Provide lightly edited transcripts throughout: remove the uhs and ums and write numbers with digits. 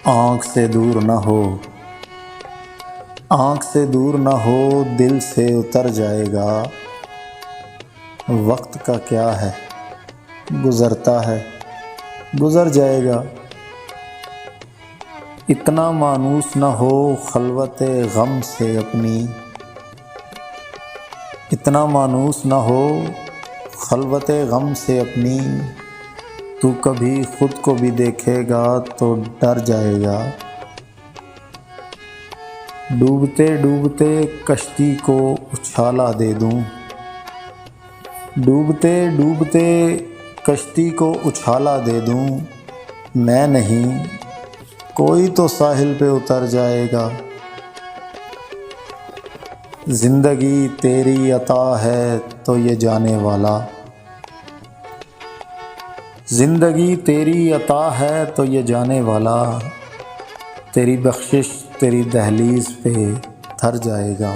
آنکھ سے دور نہ ہو، آنکھ سے دور نہ ہو، دل سے اتر جائے گا۔ وقت کا کیا ہے، گزرتا ہے، گزر جائے گا۔ اتنا مانوس نہ ہو خلوت غم سے اپنی، اتنا مانوس نہ ہو خلوت غم سے اپنی، تو کبھی خود کو بھی دیکھے گا تو ڈر جائے گا۔ ڈوبتے ڈوبتے کشتی کو اچھالا دے دوں، ڈوبتے ڈوبتے کشتی کو اچھالا دے دوں، میں نہیں کوئی تو ساحل پہ اتر جائے گا۔ زندگی تیری عطا ہے تو یہ جانے والا، زندگی تیری عطا ہے تو یہ جانے والا، تیری بخشش تیری دہلیز پہ تھر جائے گا۔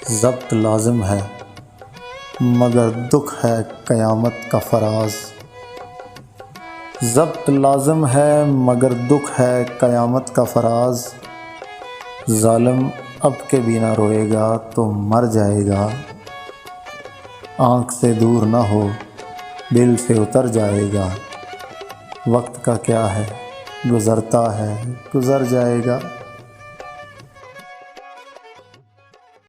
ضبط لازم ہے مگر دکھ ہے قیامت کا فراز، ضبط لازم ہے مگر دکھ ہے قیامت کا فراز، ظالم اب کے بھی نہ روئے گا تو مر جائے گا۔ آنکھ سے دور نہ ہو، دل سے اتر جائے گا۔ وقت کا کیا ہے، گزرتا ہے، گزر جائے گا۔